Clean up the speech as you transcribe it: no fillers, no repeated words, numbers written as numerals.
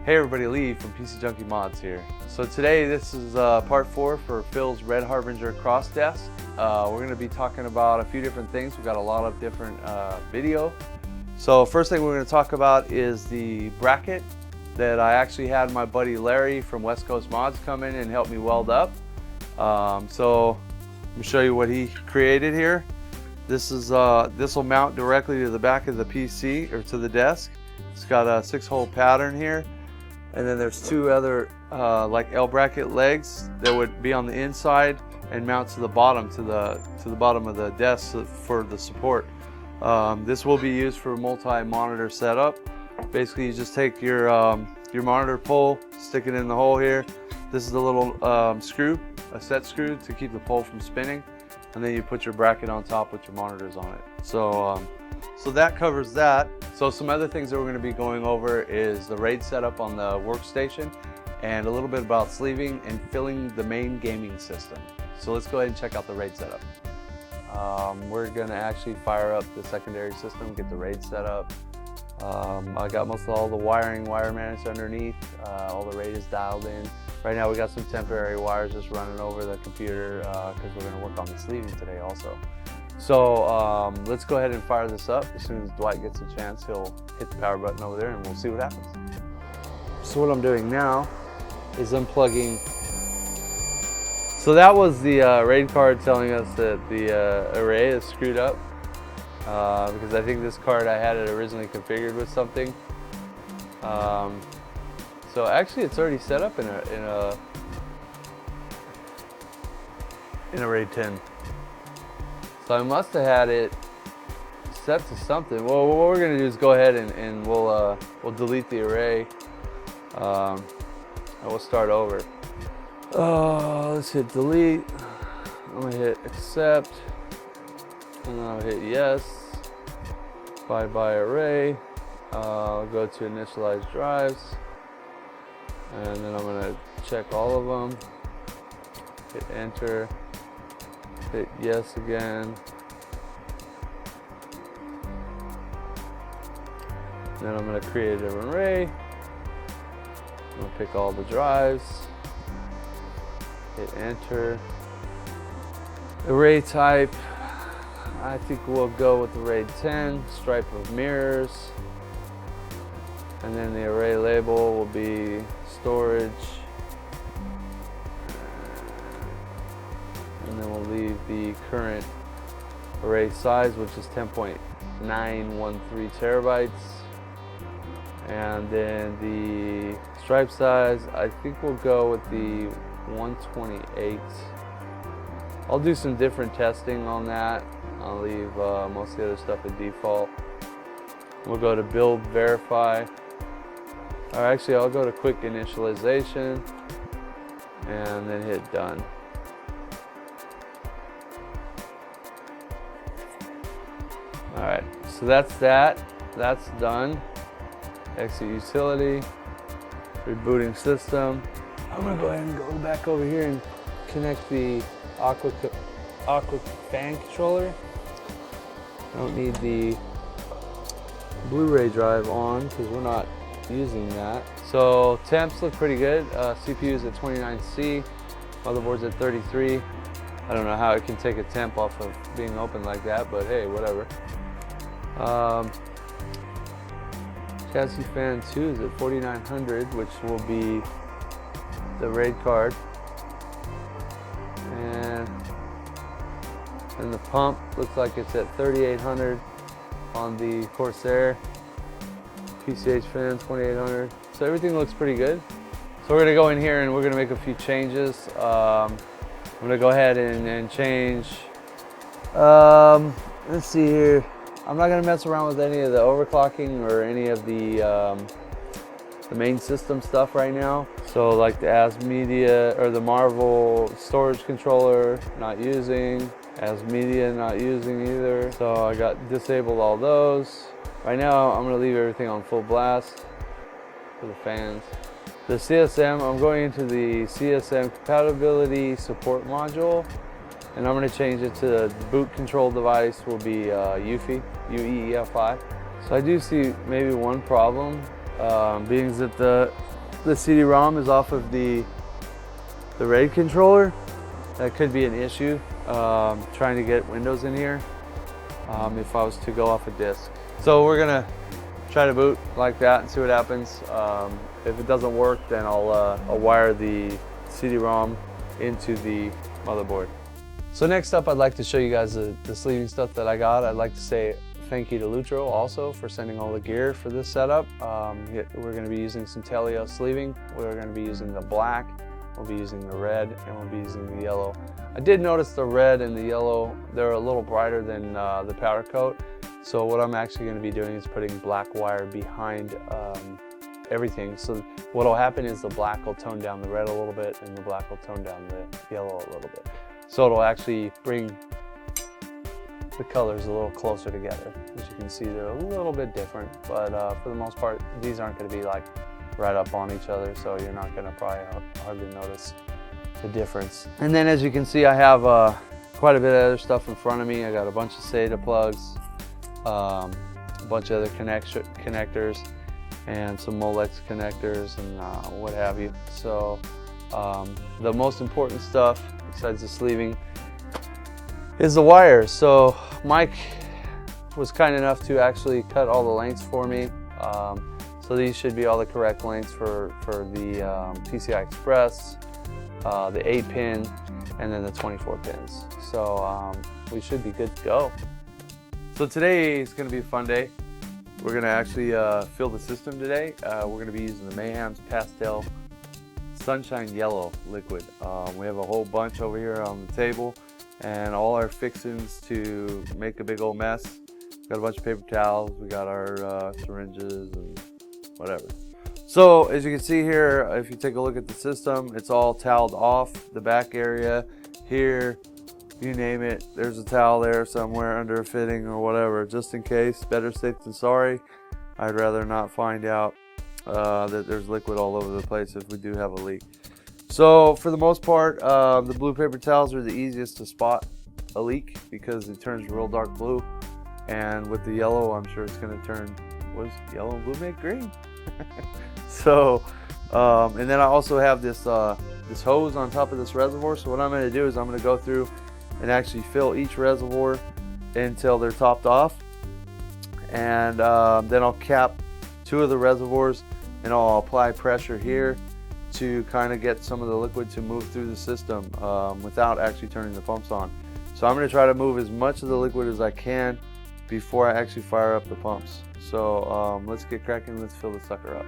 Hey everybody, Lee from PcjunkieMods here. So today this is part 4 for Phil's Red Harbinger cross desk. We're going to be talking about a few different things. We've got a lot of different video. So first thing we're going to talk about is the bracket that I actually had my buddy Larry from West Coast Mods come in and help me weld up. So let me show you what he created here. This will mount directly to the back of the PC or to the desk. It's got a 6-hole pattern here. And then there's 2 other like L bracket legs that would be on the inside and mount to the bottom of the desk for the support. This will be used for multi-monitor setup. Basically, you just take your monitor pole, stick it in the hole here. This is a little screw, a set screw to keep the pole from spinning, and then you put your bracket on top with your monitors on it. So that covers that. So some other things that we're going to be going over is the RAID setup on the workstation and a little bit about sleeving and filling the main gaming system. So let's go ahead and check out the RAID setup. We're going to actually fire up the secondary system, get the RAID set up. I got most of all the wire managed underneath. All the RAID is dialed in. Right now we got some temporary wires just running over the computer because we're going to work on the sleeving today also. So let's go ahead and fire this up. As soon as Dwight gets a chance, he'll hit the power button over there and we'll see what happens. So what I'm doing now is unplugging. So that was the RAID card telling us that the array is screwed up because I think this card, I had it originally configured with something. So actually it's already set up in a RAID 10. So I must have had it set to something. Well, what we're going to do is go ahead and we'll delete the array and we'll start over. Let's hit delete. I'm going to hit accept and then I'll hit yes. Bye array. I'll go to initialize drives and then I'm going to check all of them. Hit enter. Hit yes again. Then I'm going to create a different array. I'm going to pick all the drives. Hit enter. Array type, I think we'll go with the RAID 10, stripe of mirrors. And then the array label will be storage. And then we'll leave the current array size, which is 10.913 terabytes. And then the stripe size, I think we'll go with the 128. I'll do some different testing on that. I'll leave most of the other stuff at default. We'll go to build verify. Or actually, I'll go to quick initialization and then hit done. Alright, so that's done. Exit utility, rebooting system. I'm going to go ahead and go back over here and connect the Aqua fan controller. I don't need the Blu-ray drive on because we're not using that. So temps look pretty good. CPU is at 29C, motherboard's at 33. I don't know how it can take a temp off of being open like that, but hey, whatever. Chassis fan 2 is at 4900, which will be the RAID card. And the pump looks like it's at 3800 on the Corsair. PCH fan 2800. So everything looks pretty good. So we're gonna go in here and we're gonna make a few changes. I'm gonna go ahead and change. Let's see here. I'm not gonna mess around with any of the overclocking or any of the main system stuff right now. So like the As Media or the Marvel storage controller, not using. As Media, not using either. So I got disabled all those. Right now, I'm gonna leave everything on full blast for the fans. The CSM, I'm going into the CSM compatibility support module, and I'm gonna change it to the boot control device will be UEFI, UEFI. So I do see maybe one problem, being that the CD-ROM is off of the RAID controller, that could be an issue trying to get Windows in here if I was to go off a disk. So we're gonna try to boot like that and see what happens. If it doesn't work, then I'll wire the CD-ROM into the motherboard. So next up, I'd like to show you guys the sleeving stuff that I got. I'd like to say thank you to Lutro also for sending all the gear for this setup. We're going to be using some Teleo sleeving. We're going to be using the black, we'll be using the red, and we'll be using the yellow. I did notice the red and the yellow, they're a little brighter than the powder coat. So what I'm actually going to be doing is putting black wire behind everything. So what will happen is the black will tone down the red a little bit and the black will tone down the yellow a little bit. So it'll actually bring the colors a little closer together. As you can see, they're a little bit different, but for the most part, these aren't going to be like right up on each other, so you're not going to probably hardly notice the difference. And then as you can see, I have quite a bit of other stuff in front of me. I got a bunch of SATA plugs, a bunch of other connectors, and some Molex connectors and what have you. So the most important stuff besides the sleeving is the wires. So Mike was kind enough to actually cut all the lengths for me. So these should be all the correct lengths for the PCI Express, the 8-pin, and then the 24 pins. So we should be good to go. So today is going to be a fun day. We're going to actually fill the system today. We're going to be using the Mayhem's Pastel Sunshine Yellow liquid. We have a whole bunch over here on the table and all our fixings to make a big old mess. Got a bunch of paper towels, we got our syringes and whatever. So as you can see here, if you take a look at the system, it's all toweled off. The back area here, you name it, there's a towel there somewhere under a fitting or whatever, just in case. Better safe than sorry. I'd rather not find out that there's liquid all over the place if we do have a leak. So for the most part, the blue paper towels are the easiest to spot a leak because it turns real dark blue, and with the yellow, I'm sure it's going to turn, what is yellow and blue make green? So and then I also have this this hose on top of this reservoir. So what I'm going to do is I'm going to go through and actually fill each reservoir until they're topped off, and then I'll cap 2 of the reservoirs and I'll apply pressure here to kind of get some of the liquid to move through the system without actually turning the pumps on. So I'm going to try to move as much of the liquid as I can before I actually fire up the pumps. So let's get cracking, let's fill the sucker up.